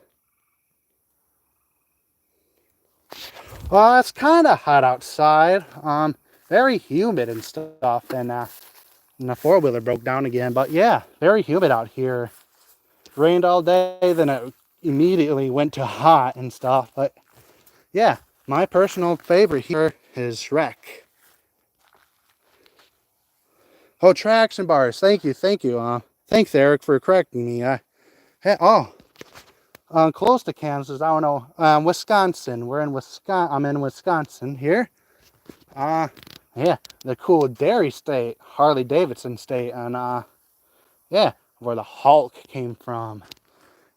Well, it's kind of hot outside. Very humid and stuff, and the four-wheeler broke down again. But yeah, very humid out here. Rained all day, then it immediately went to hot and stuff. But yeah, my personal favorite here is Shrek. Oh, traction bars. Thank you. Thanks, Eric, for correcting me. Close to Kansas. I don't know. Wisconsin. We're in Wisconsin. I'm in Wisconsin here. Yeah, the cool dairy state, Harley Davidson state, and yeah, where the Hulk came from.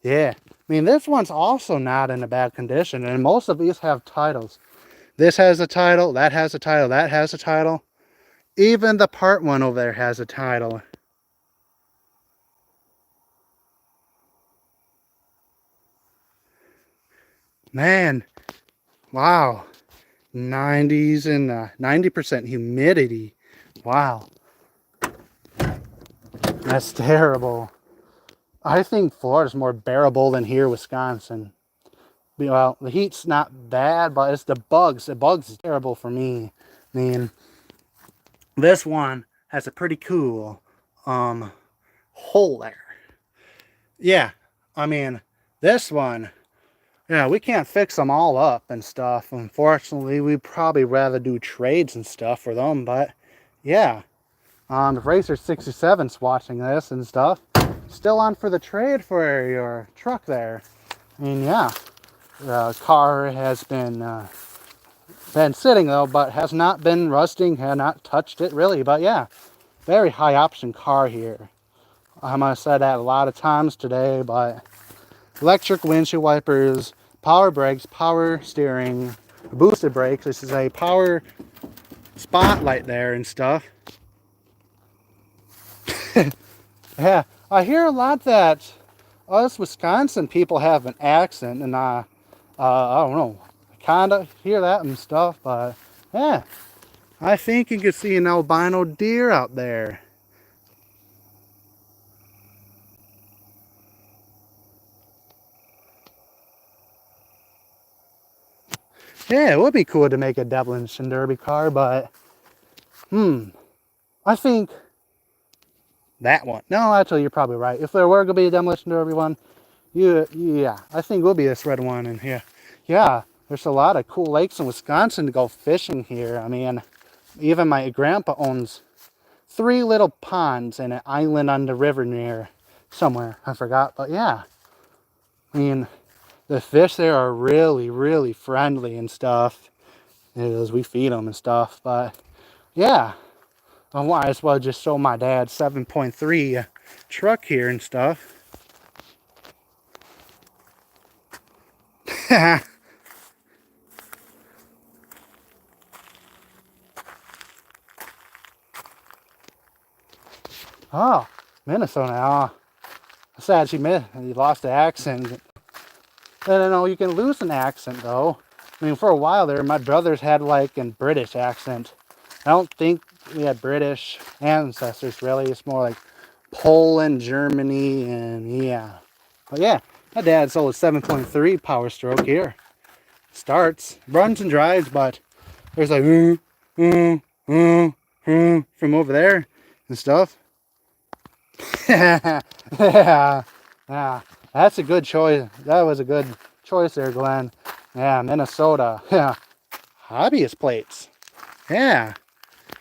Yeah, I mean, this one's also not in a bad condition, and most of these have titles. This has a title, that has a title, that has a title. Even the part one over there has a title. Man, wow. 90s and 90% humidity. Wow. That's terrible. I think Florida's more bearable than here, Wisconsin. Well, the heat's not bad, but it's the bugs. The bugs is terrible for me. I mean, this one has a pretty cool hole there. Yeah, I mean, this one, yeah, we can't fix them all up and stuff. Unfortunately, we'd probably rather do trades and stuff for them, but yeah. If Racer 67's watching this and stuff, still on for the trade for your truck there. I mean, yeah, the car has been sitting though, but has not been rusting, have not touched it really. But yeah, very high option car here. I might have said that a lot of times today, but electric windshield wipers, power brakes, power steering, boosted brakes. This is a power spotlight there and stuff. Yeah, I hear a lot that us Wisconsin people have an accent, and I don't know, kind of hear that and stuff, but yeah, I think you could see an albino deer out there. Yeah, it would be cool to make a demolition derby car, but I think that one. No, actually, you're probably right. If there were gonna be a demolition derby one, yeah, I think it will be this red one. And yeah, there's a lot of cool lakes in Wisconsin to go fishing here. I mean, even my grandpa owns 3 little ponds and an island on the river near somewhere. I forgot, but yeah. I mean, the fish there are really, really friendly and stuff. As we feed them and stuff. But yeah, I might as well just show my dad's 7.3 truck here and stuff. Oh, Minnesota. Oh, sad she lost the accent. I don't know, you can lose an accent though. I mean, for a while there, my brothers had like a British accent. I don't think we had British ancestors really. It's more like Poland, Germany, and yeah. But yeah, my dad's old 7.3 Power Stroke here. Starts, runs and drives, but there's like from over there and stuff. Yeah, yeah, that's a good choice. That was a good choice there, Glenn. Yeah, Minnesota. Yeah, hobbyist plates. Yeah.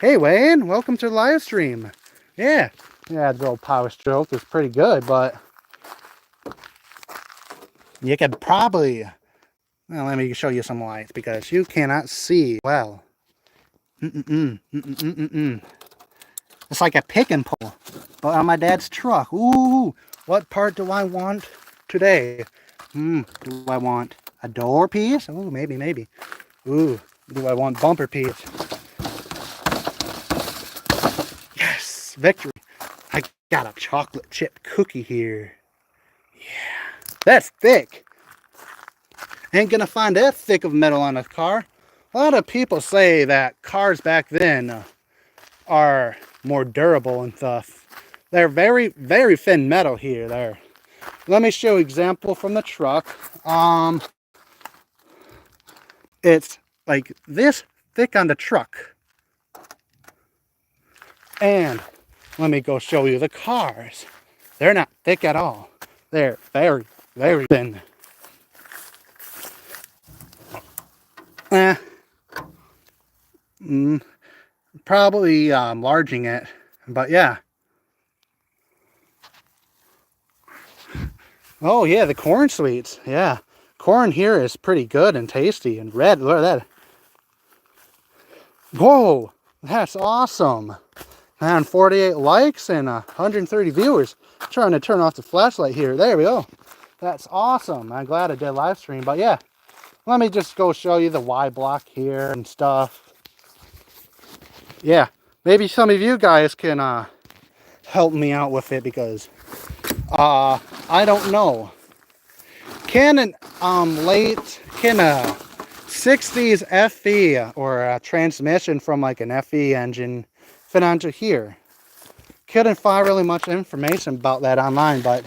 Hey, Wayne, welcome to the live stream. Yeah, yeah, the old Power Stroke is pretty good, but you could probably. Well, let me show you some lights because you cannot see well. It's like a pick and pull, but on my dad's truck. Ooh, what part do I want today? Do I want a door piece? Ooh, maybe. Ooh, do I want bumper piece? Yes, victory. I got a chocolate chip cookie here. Yeah, that's thick. Ain't gonna find that thick of metal on a car. A lot of people say that cars back then are more durable and stuff. They're very, very thin metal here. There. Let me show you an example from the truck. It's like this thick on the truck. And let me go show you the cars. They're not thick at all. They're very, very thin. Probably enlarging it, but yeah. Oh yeah, the corn sweets. Yeah, corn here is pretty good and tasty and red. Look at that. Whoa, that's awesome. And 48 likes and 130 viewers. I'm trying to turn off the flashlight here. There we go. That's awesome. I'm glad I did live stream. But yeah, let me just go show you the Y block here and stuff. Yeah, maybe some of you guys can help me out with it because I don't know. Can a 60s FE or a transmission from like an FE engine fit onto here? Couldn't find really much information about that online, but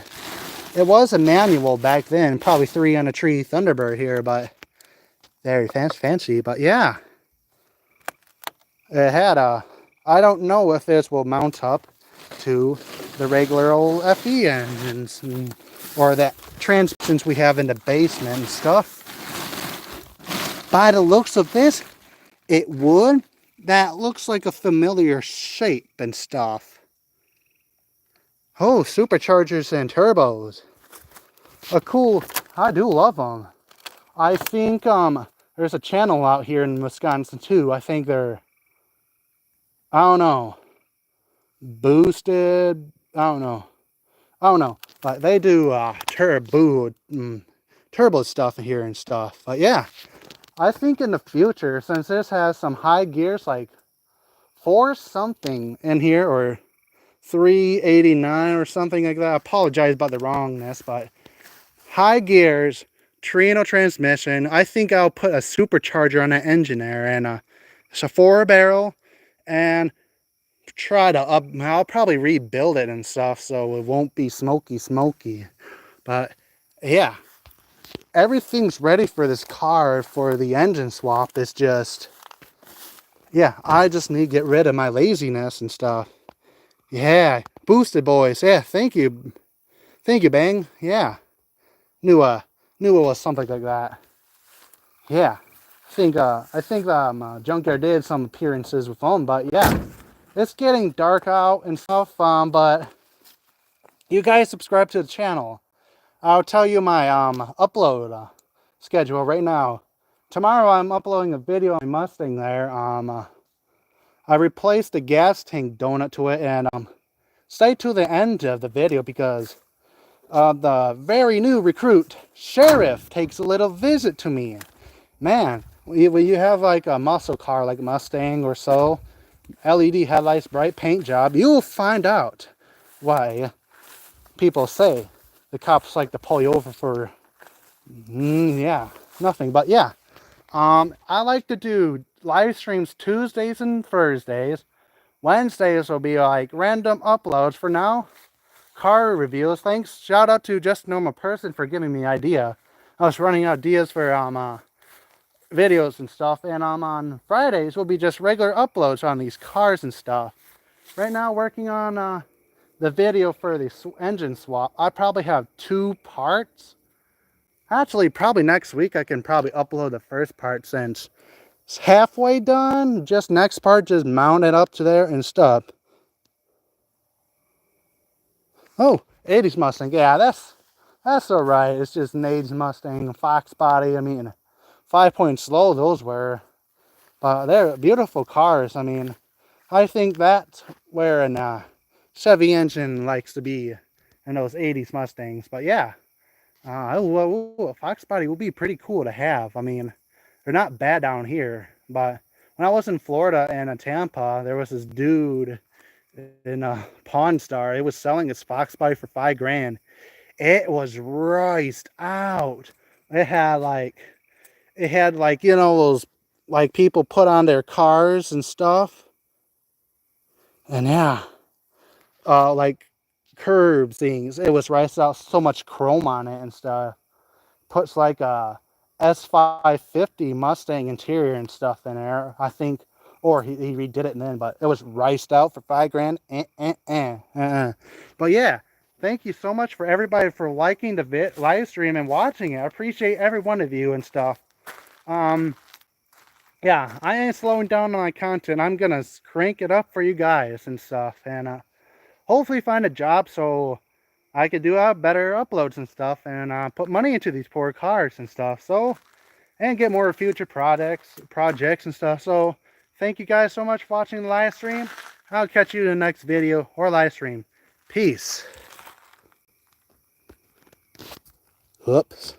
it was a manual back then, probably 3 on a tree Thunderbird here, but very fancy. But yeah, it had a, I don't know if this will mount up to the regular old FE engines or that transmissions we have in the basement and stuff. By the looks of this, it would. That looks like a familiar shape and stuff. Oh, superchargers and turbos. A cool, I do love them. I think there's a channel out here in Wisconsin too. I think they're, I don't know, boosted. I don't know. But they do turbo stuff here and stuff. But yeah, I think in the future, since this has some high gears like 4 something in here or 389 or something like that. I apologize about the wrongness, but high gears, Trino transmission. I think I'll put a supercharger on that engine there, and it's a 4-barrel, and try to I'll probably rebuild it and stuff so it won't be smoky. But yeah, everything's ready for this car for the engine swap. It's just, yeah, I just need to get rid of my laziness and stuff. Yeah, boosted boys. Yeah, thank you, Bang. Yeah, knew it was something like that. Yeah, I think Junkyard did some appearances with them, but yeah, it's getting dark out and stuff. But you guys subscribe to the channel. I'll tell you my upload schedule right now. Tomorrow I'm uploading a video on my Mustang there. I replaced the gas tank donut to it, and stay to the end of the video because the very new recruit sheriff takes a little visit to me. Man, when you have like a muscle car like Mustang or so, LED headlights, bright paint job, you'll find out why people say the cops like to pull you over for Yeah, nothing. But yeah, I like to do live streams Tuesdays and Thursdays. Wednesdays will be like random uploads for now. Car reviews. Thanks. Shout out to Just Normal Person for giving me the idea. I was running out of ideas for videos and stuff, and on Fridays will be just regular uploads on these cars and stuff. Right now, working on the video for the engine swap. I probably have 2 parts. Actually, probably next week I can probably upload the first part since it's halfway done. Just next part, just mount it up to there and stuff. Oh, 80s Mustang. Yeah, that's all right. It's just an 80s Mustang, Fox body. I mean, 5-point slow those were, but they're beautiful cars. I mean, I think that's where a Chevy engine likes to be in those 80s Mustangs. But yeah, a Fox body would be pretty cool to have. I mean, they're not bad down here, but when I was in Florida and in Tampa, there was this dude in a Pawn Star. It was selling his Fox body for $5,000. It was riced out. It had like you know those like people put on their cars and stuff. And yeah, like curb things. It was riced out, so much chrome on it and stuff. Puts like a S550 Mustang interior and stuff in there, I think. Or he redid it then, but it was riced out for $5,000. But yeah, thank you so much for everybody for liking the live stream and watching it. I appreciate every one of you and stuff. Yeah, I ain't slowing down on my content. I'm gonna crank it up for you guys and stuff, and hopefully find a job so I could do better uploads and stuff, and put money into these poor cars and stuff. So, and get more future projects and stuff. So, thank you guys so much for watching the live stream. I'll catch you in the next video or live stream. Peace. Whoops.